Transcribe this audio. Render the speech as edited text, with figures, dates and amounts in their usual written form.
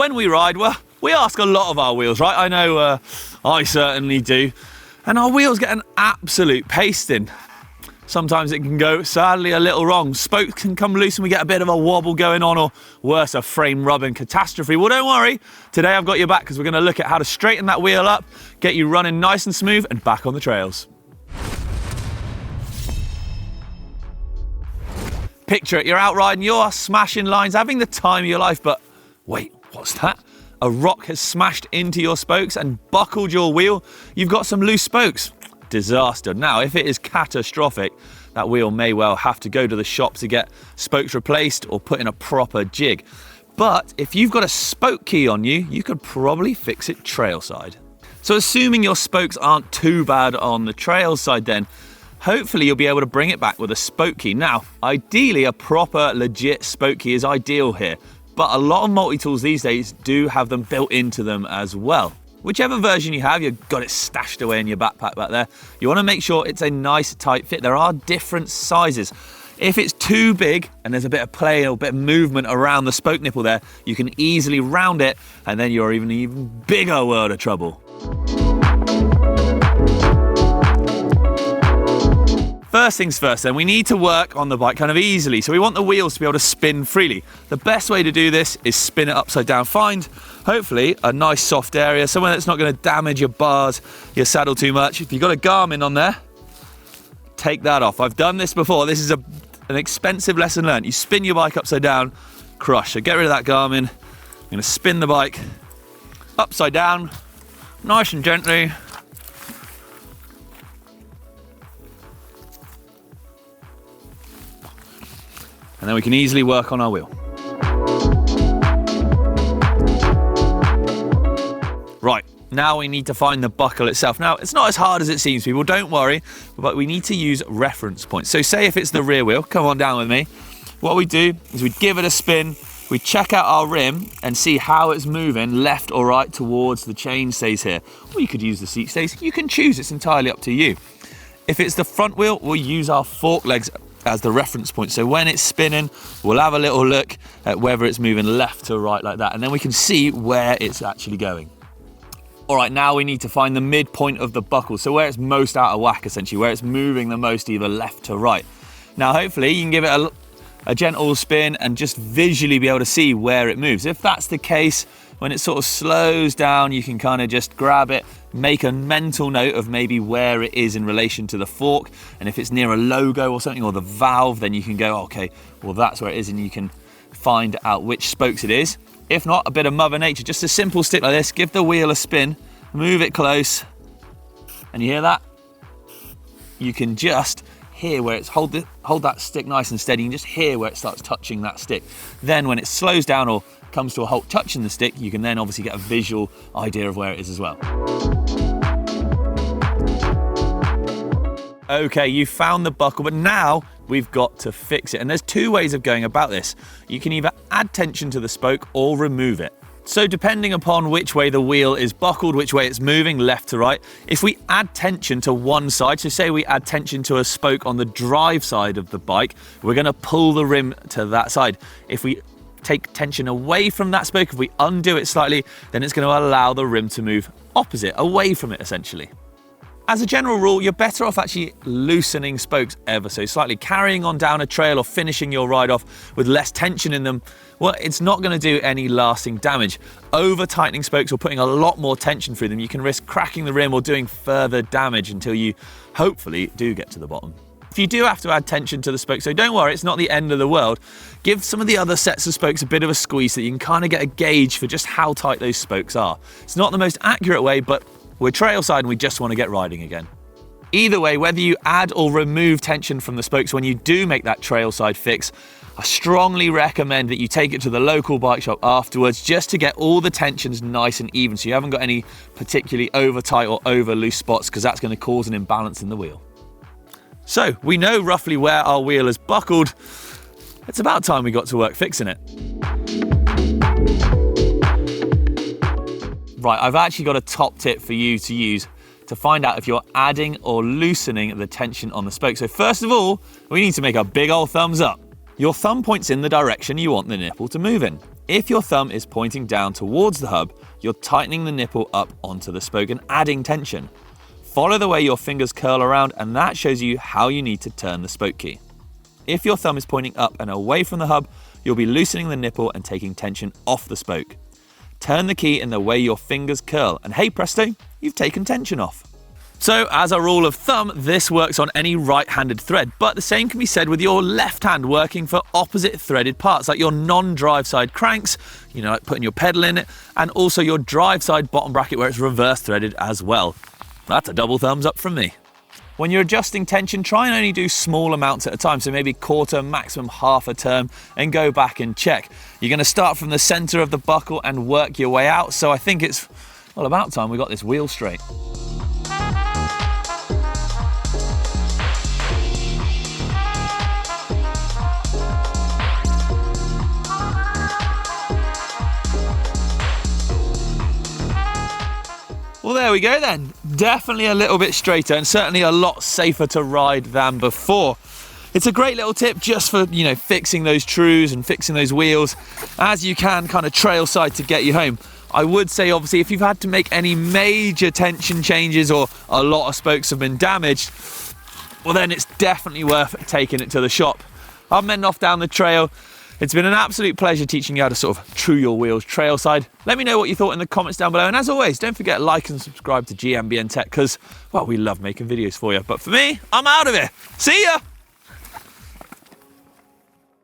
when we ride, well, we ask a lot of our wheels, right? I know I certainly do. And our wheels get an absolute pasting. Sometimes it can go, sadly, a little wrong. Spokes can come loose and we get a bit of a wobble going on, or worse, a frame rubbing catastrophe. Well, don't worry. Today I've got your back because we're going to look at how to straighten that wheel up, get you running nice and smooth and back on the trails. Picture it, you're out riding, you're smashing lines, having the time of your life, but wait, what's that? A rock has smashed into your spokes and buckled your wheel. You've got some loose spokes. Disaster. Now, if it is catastrophic, that wheel may well have to go to the shop to get spokes replaced or put in a proper jig. But if you've got a spoke key on you, you could probably fix it trail side. So assuming your spokes aren't too bad on the trail side, then hopefully you'll be able to bring it back with a spoke key. Now, ideally a proper legit spoke key is ideal here, but a lot of multi-tools these days do have them built into them as well. Whichever version you have, you've got it stashed away in your backpack back there. You want to make sure it's a nice tight fit. There are different sizes. If it's too big and there's a bit of play or a bit of movement around the spoke nipple there, you can easily round it and then you're in an even bigger world of trouble. First things first then, we need to work on the bike kind of easily. So we want the wheels to be able to spin freely. The best way to do this is spin it upside down. Find, hopefully, a nice soft area, somewhere that's not going to damage your bars, your saddle too much. If you've got a Garmin on there, take that off. I've done this before. This is an expensive lesson learned. You spin your bike upside down, crush. So get rid of that Garmin. I'm going to spin the bike upside down, nice and gently. And then we can easily work on our wheel. Right, now we need to find the buckle itself. Now, it's not as hard as it seems, people, don't worry, but we need to use reference points. So say if it's the rear wheel, come on down with me. What we do is we give it a spin, we check out our rim and see how it's moving left or right towards the chain stays here. Or you could use the seat stays, you can choose, it's entirely up to you. If it's the front wheel, we'll use our fork legs as the reference point. So when it's spinning, we'll have a little look at whether it's moving left to right like that, and then we can see where it's actually going. All right, now we need to find the midpoint of the buckle, so where it's most out of whack, essentially, where it's moving the most either left to right. Now, hopefully you can give it a gentle spin and just visually be able to see where it moves. If that's the case, when it sort of slows down, you can kind of just grab it, make a mental note of maybe where it is in relation to the fork, and if it's near a logo or something, or the valve, then you can go, okay, well that's where it is, and you can find out which spokes it is. If not, a bit of Mother Nature, just a simple stick like this, give the wheel a spin, move it close, and you hear that? You can just hear where it's, hold that stick nice and steady, and just hear where it starts touching that stick. Then when it slows down or comes to a halt touching the stick, you can then obviously get a visual idea of where it is as well. Okay, you found the buckle, but now we've got to fix it. And there's two ways of going about this. You can either add tension to the spoke or remove it. So depending upon which way the wheel is buckled, which way it's moving, left to right, if we add tension to one side, so say we add tension to a spoke on the drive side of the bike, we're going to pull the rim to that side. If we take tension away from that spoke, if we undo it slightly, then it's going to allow the rim to move opposite, away from it essentially. As a general rule, you're better off actually loosening spokes ever so slightly. Carrying on down a trail or finishing your ride off with less tension in them, well, it's not going to do any lasting damage. Over-tightening spokes or putting a lot more tension through them, you can risk cracking the rim or doing further damage until you hopefully do get to the bottom. If you do have to add tension to the spokes, so don't worry, it's not the end of the world. Give some of the other sets of spokes a bit of a squeeze so that you can kind of get a gauge for just how tight those spokes are. It's not the most accurate way, but we're trailside and we just want to get riding again. Either way, whether you add or remove tension from the spokes when you do make that trailside fix, I strongly recommend that you take it to the local bike shop afterwards just to get all the tensions nice and even so you haven't got any particularly over tight or over loose spots, because that's going to cause an imbalance in the wheel. So we know roughly where our wheel is buckled. It's about time we got to work fixing it. Right, I've actually got a top tip for you to use to find out if you're adding or loosening the tension on the spoke. So first of all, we need to make a big old thumbs up. Your thumb points in the direction you want the nipple to move in. If your thumb is pointing down towards the hub, you're tightening the nipple up onto the spoke and adding tension. Follow the way your fingers curl around, and that shows you how you need to turn the spoke key. If your thumb is pointing up and away from the hub, you'll be loosening the nipple and taking tension off the spoke. Turn the key in the way your fingers curl, and hey presto, you've taken tension off. So as a rule of thumb, this works on any right-handed thread, but the same can be said with your left hand working for opposite threaded parts, like your non-drive side cranks, like putting your pedal in it, and also your drive side bottom bracket where it's reverse threaded as well. That's a double thumbs up from me. When you're adjusting tension, try and only do small amounts at a time, so maybe quarter, maximum half a turn, and go back and check. You're going to start from the center of the buckle and work your way out, so I think it's, about time we got this wheel straight. Well, there we go then. Definitely a little bit straighter and certainly a lot safer to ride than before. It's a great little tip just for, fixing those trues and fixing those wheels as you can kind of trail side to get you home. I would say, obviously, if you've had to make any major tension changes or a lot of spokes have been damaged, well, then it's definitely worth taking it to the shop. I'm heading off down the trail. It's been an absolute pleasure teaching you how to sort of true your wheels trail side. Let me know what you thought in the comments down below. And as always, don't forget to like and subscribe to GMBN Tech because, we love making videos for you. But for me, I'm out of here. See ya!